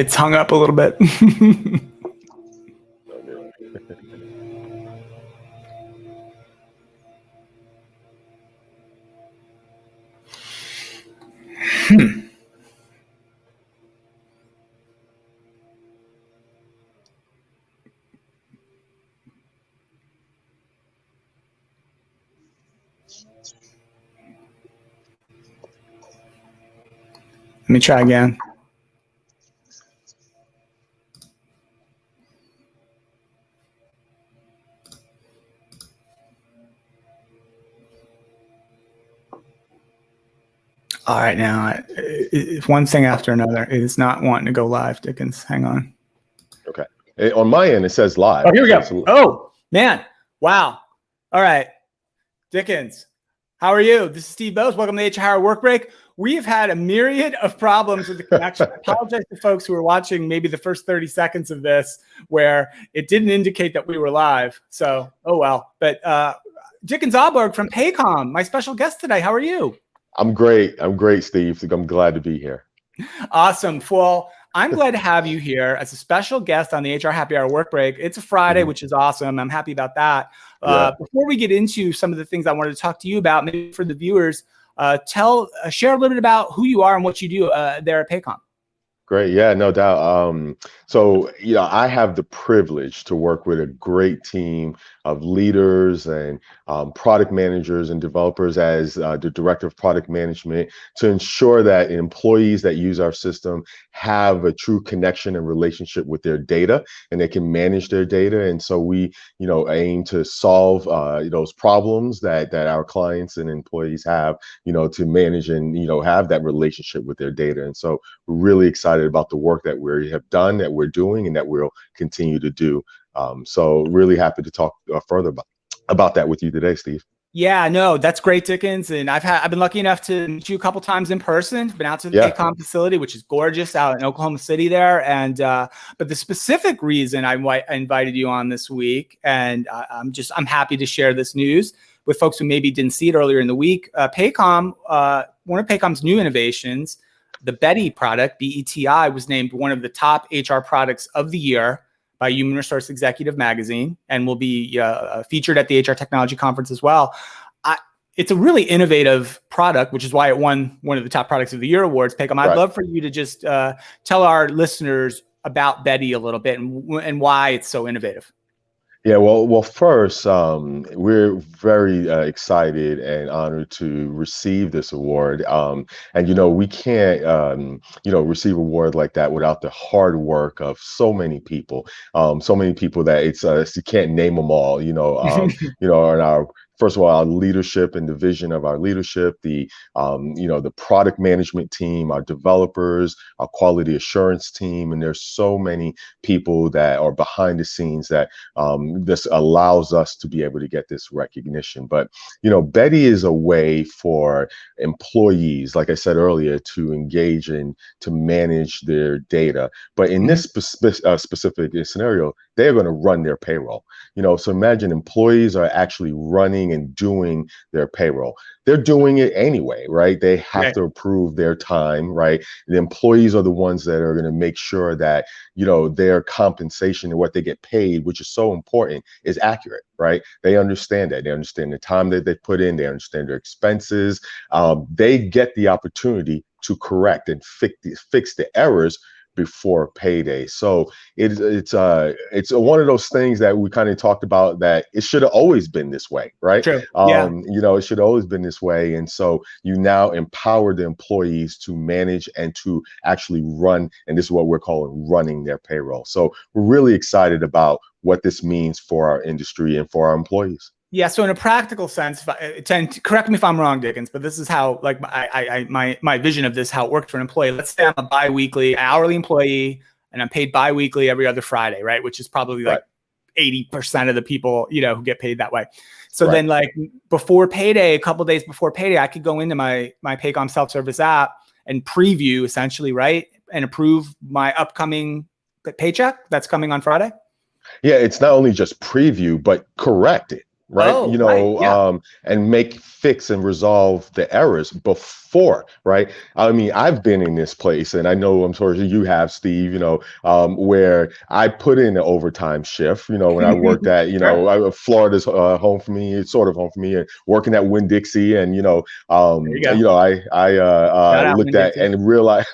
It's hung up a little bit. Let me try again. All right, now it's one thing after another. It is not wanting to go live, Dickens. Hang on. Okay. On my end, it says live. Oh, here we go. Oh, man. Wow. All right. Dickens, how are you? This is Steve Boese. Welcome to the HR Work Break. We've had a myriad of problems with the connection. I apologize to folks who are watching maybe the first 30 seconds of this where it didn't indicate that we were live. So, oh well. But Dickens Ahlborg from Paycom, my special guest today. How are you? I'm great. I'm great, Steve. I'm glad to be here. Awesome. Well, I'm glad to have you here as a special guest on the HR Happy Hour Work Break. It's a Friday, which is awesome. I'm happy about that. Before we get into some of the things I wanted to talk to you about, maybe for the viewers, share a little bit about who you are and what you do there at Paycom. Great. Yeah, no doubt. So, I have the privilege to work with a great team of leaders and product managers and developers as the director of product management to ensure that employees that use our system have a true connection and relationship with their data and they can manage their data. And so we, aim to solve those problems that our clients and employees have, to manage and, have that relationship with their data. And so we're really excited about the work that we have done, that we're doing, and that we'll continue to do. So really happy to talk further about that with you today, Steve. Yeah, no, that's great, Dickens. And I've been lucky enough to meet you a couple times in person. Been out to the Paycom facility, which is gorgeous out in Oklahoma City there. And but the specific reason I invited you on this week, and I'm happy to share this news with folks who maybe didn't see it earlier in the week. Paycom, one of Paycom's new innovations, the Beti product, BETI, was named one of the top HR products of the year by Human Resource Executive Magazine, and will be featured at the HR Technology Conference as well. It's a really innovative product, which is why it won one of the top products of the year awards. Paycom, I'd love for you to just tell our listeners about Beti a little bit and why it's so innovative. Yeah, well, first, we're very excited and honored to receive this award. And, we can't, receive an award like that without the hard work of so many people that you can't name them all, and our first of all, our leadership and the vision of our leadership, the product management team, our developers, our quality assurance team, and there's so many people that are behind the scenes that this allows us to be able to get this recognition. But Beti is a way for employees, like I said earlier, to engage and to manage their data. But in this specific scenario, they're going to run their payroll. So imagine employees are actually running and doing their payroll. They're doing it anyway, right? They have to approve their time, right? The employees are the ones that are going to make sure that, their compensation and what they get paid, which is so important, is accurate, right? They understand that. They understand the time that they put in. They understand their expenses. They get the opportunity to correct and fix the errors before payday. So it's one of those things that we kind of talked about, that it should have always been this way, right? True. It should have always been this way. And so you now empower the employees to manage and to actually run, and this is what we're calling running their payroll. So we're really excited about what this means for our industry and for our employees. Yeah. So in a practical sense, correct me if I'm wrong, Dickens, but this is how, like, my vision of this, how it works for an employee. Let's say I'm a biweekly hourly employee and I'm paid biweekly every other Friday, right? Which is probably like 80% of the people, who get paid that way. So then, like, before payday, a couple days before payday, I could go into my Paycom self-service app and preview, essentially, right? And approve my upcoming paycheck that's coming on Friday. Yeah. It's not only just preview, but correct it. Right. And fix and resolve the errors before for, right? I mean, I've been in this place, and I know I'm sure you have, Steve, where I put in an overtime shift, when I worked at, Sure. Florida's home for me, it's sort of home for me, and working at Winn-Dixie, and, There you go. I Shout out looked at Winn-Dixie. and realized,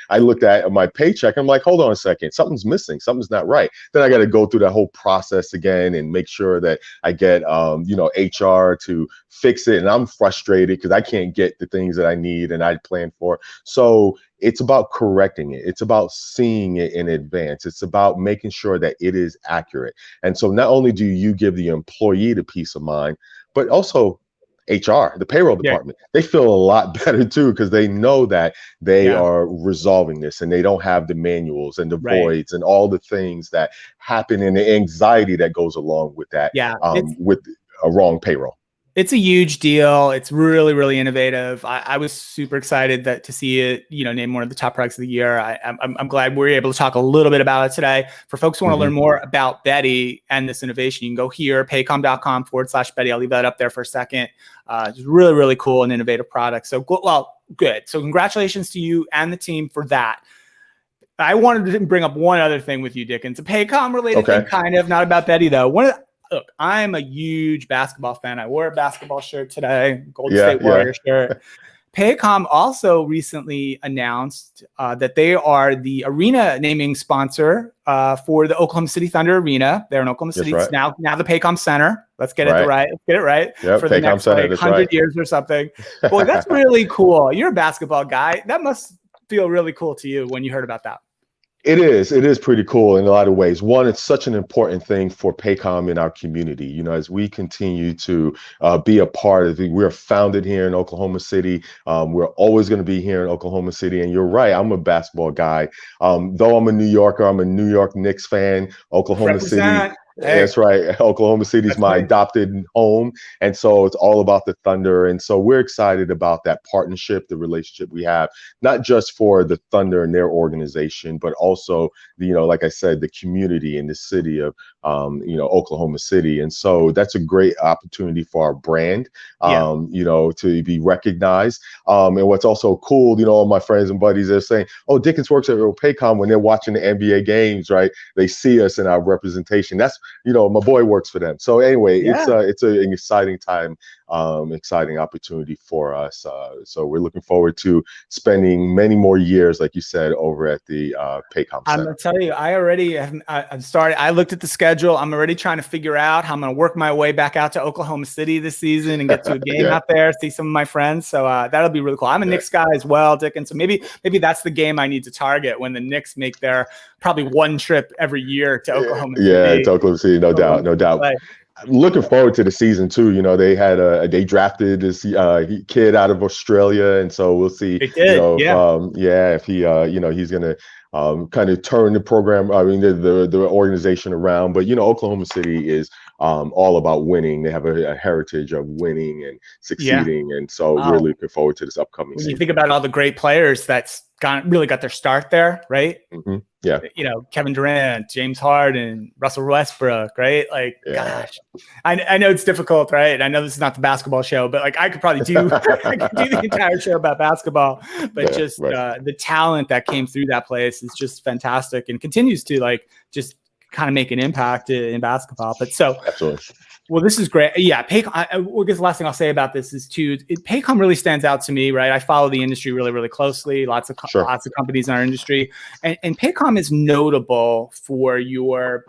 I looked at my paycheck, I'm like, hold on a second, something's missing, something's not right. Then I got to go through that whole process again and make sure that I get, HR to fix it. And I'm frustrated because I can't get the things that I need and I plan for. So it's about correcting it. It's about seeing it in advance. It's about making sure that it is accurate. And so not only do you give the employee the peace of mind, but also HR, the payroll Yeah. department, they feel a lot better too, because they know that they Yeah. are resolving this and they don't have the manuals and the Right. voids and all the things that happen and the anxiety that goes along with that, Yeah. with a wrong payroll. It's a huge deal. It's really, really innovative. I was super excited to see it, named one of the top products of the year. I'm glad we're able to talk a little bit about it today. For folks who want to learn more about Beti and this innovation, you can go here, paycom.com/Beti. I'll leave that up there for a second. It's really, really cool and innovative product. So, well, good. So congratulations to you and the team for that. I wanted to bring up one other thing with you, Dickens. A Paycom related thing, kind of, not about Beti though. Look, I'm a huge basketball fan. I wore a basketball shirt today, Golden State Warrior shirt. Paycom also recently announced that they are the arena naming sponsor for the Oklahoma City Thunder Arena. They're in Oklahoma City. It's now the Paycom Center. Let's get it right. Let's get it right for the next 100 years or something. Boy, that's really cool. You're a basketball guy. That must feel really cool to you when you heard about that. It is pretty cool in a lot of ways. One, it's such an important thing for Paycom in our community. As we continue to be a part of it, we're founded here in Oklahoma City. We're always going to be here in Oklahoma City. And you're right, I'm a basketball guy. Though I'm a New Yorker, I'm a New York Knicks fan. Oklahoma City. Hey. That's right. Oklahoma City is my adopted home. And so it's all about the Thunder. And so we're excited about that partnership, the relationship we have, not just for the Thunder and their organization, but also, like I said, the community in the city of, Oklahoma City. And so that's a great opportunity for our brand, to be recognized. And what's also cool, all my friends and buddies are saying, oh, Dickens works at Paycom when they're watching the NBA games, right? They see us in our representation. That's, my boy works for them. So anyway, it's an exciting time, exciting opportunity for us. So we're looking forward to spending many more years, like you said, over at the Paycom Center. I'm gonna tell you, I already I've started. I looked at the schedule. I'm already trying to figure out how I'm gonna work my way back out to Oklahoma City this season and get to a game out there, see some of my friends. So that'll be really cool. I'm a Knicks guy as well, Dickens. So maybe that's the game I need to target when the Knicks make their probably one trip every year to Oklahoma City. Yeah, to Oklahoma City, no doubt. I'm looking forward to the season too. They had they drafted this kid out of Australia, and so we'll see. They did, if he he's gonna kind of turn the program, the organization around. But Oklahoma City is all about winning. They have a heritage of winning and succeeding, and so we're looking forward to this upcoming season. You think about all the great players that's really got their start there, right? Yeah. Kevin Durant, James Harden, Russell Westbrook, right? Gosh, I know it's difficult, right? I know this is not the basketball show, but I could probably do the entire show about basketball, but the talent that came through that place is just fantastic and continues to just kind of make an impact in basketball. But absolutely. Well, this is great. Yeah, Paycom. I guess the last thing I'll say about this is Paycom really stands out to me, right? I follow the industry really, really closely. Lots of companies in our industry, and Paycom is notable for your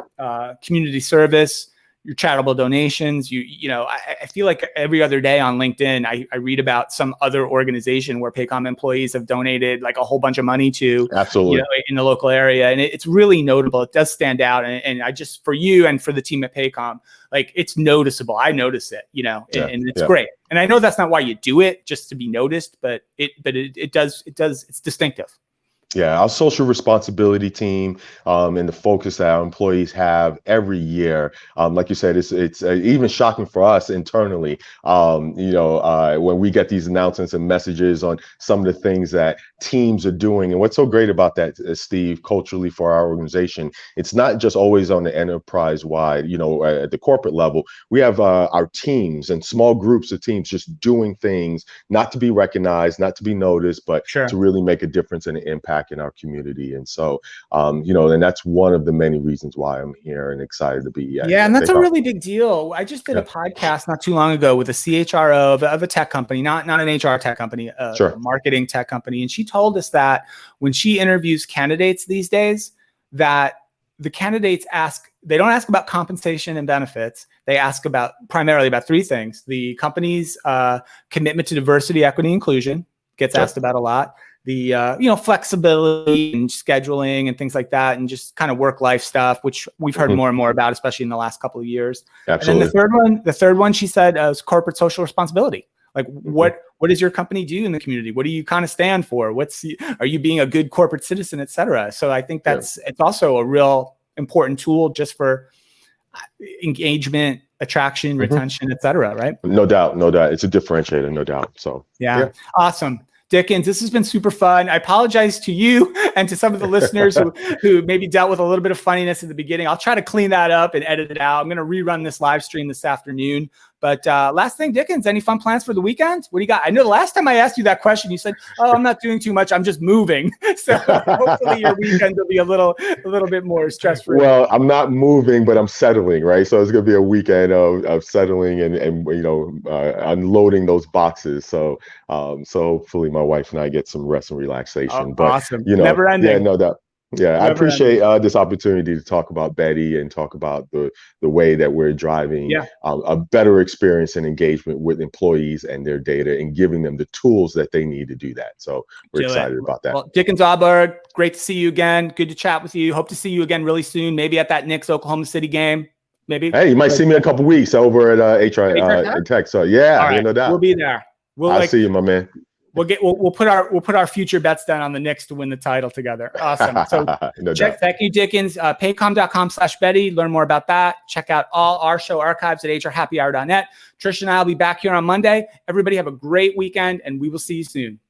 community service, your charitable donations. I feel like every other day on LinkedIn, I read about some other organization where Paycom employees have donated a whole bunch of money to, absolutely, in the local area. And it's really notable. It does stand out. And I just, for you and for the team at Paycom, it's noticeable. I notice it, and it's great. And I know that's not why you do it, just to be noticed, but it does, it's distinctive. Yeah, our social responsibility team, and the focus that our employees have every year. Like you said, it's even shocking for us internally. When we get these announcements and messages on some of the things that teams are doing, and what's so great about that, Steve, culturally for our organization, it's not just always on the enterprise wide. At the corporate level, we have our teams and small groups of teams just doing things not to be recognized, not to be noticed, but Sure. to really make a difference and an impact in our community. And so, and that's one of the many reasons why I'm here and excited to be. Yeah, and that's a really big deal. I just did a podcast not too long ago with a CHRO of a tech company, not an HR tech company, a marketing tech company. And she told us that when she interviews candidates these days, that the candidates they don't ask about compensation and benefits. They ask primarily about three things: the company's commitment to diversity, equity, inclusion gets asked about a lot. The flexibility and scheduling and things like that, and just kind of work-life stuff, which we've heard more and more about, especially in the last couple of years. Absolutely. And then the third one, she said, is corporate social responsibility. Like, what does your company do in the community? What do you kind of stand for? Are you being a good corporate citizen, et cetera? So I think it's also a real important tool just for engagement, attraction, retention, et cetera, right? No doubt. It's a differentiator, no doubt. So yeah. Awesome. Dickens, this has been super fun. I apologize to you and to some of the listeners who maybe dealt with a little bit of funniness at the beginning. I'll try to clean that up and edit it out. I'm going to rerun this live stream this afternoon. But last thing, Dickens, any fun plans for the weekend? What do you got? I know the last time I asked you that question, you said, "Oh, I'm not doing too much. I'm just moving." So hopefully your weekend will be a little bit more stress-free. Well, I'm not moving, but I'm settling, right? So it's going to be a weekend of settling and unloading those boxes. So hopefully my wife and I get some rest and relaxation. But awesome. Never ending. Yeah, no doubt. Yeah, I appreciate this opportunity to talk about Betty and talk about the way that we're driving a better experience and engagement with employees and their data and giving them the tools that they need to do that. So we're excited about that. Well, Dickens Ahlberg, great to see you again. Good to chat with you. Hope to see you again really soon, maybe at that Knicks Oklahoma City game. Maybe. Hey, you might see me in a couple weeks over at HR Tech. So yeah, no doubt. We'll be there. I'll see you, my man. We'll put our future bets down on the Knicks to win the title together. Awesome. So thank you, Dickens. Paycom.com/Betty. Learn more about that. Check out all our show archives at hrhappyhour.net. Trish and I will be back here on Monday. Everybody have a great weekend, and we will see you soon.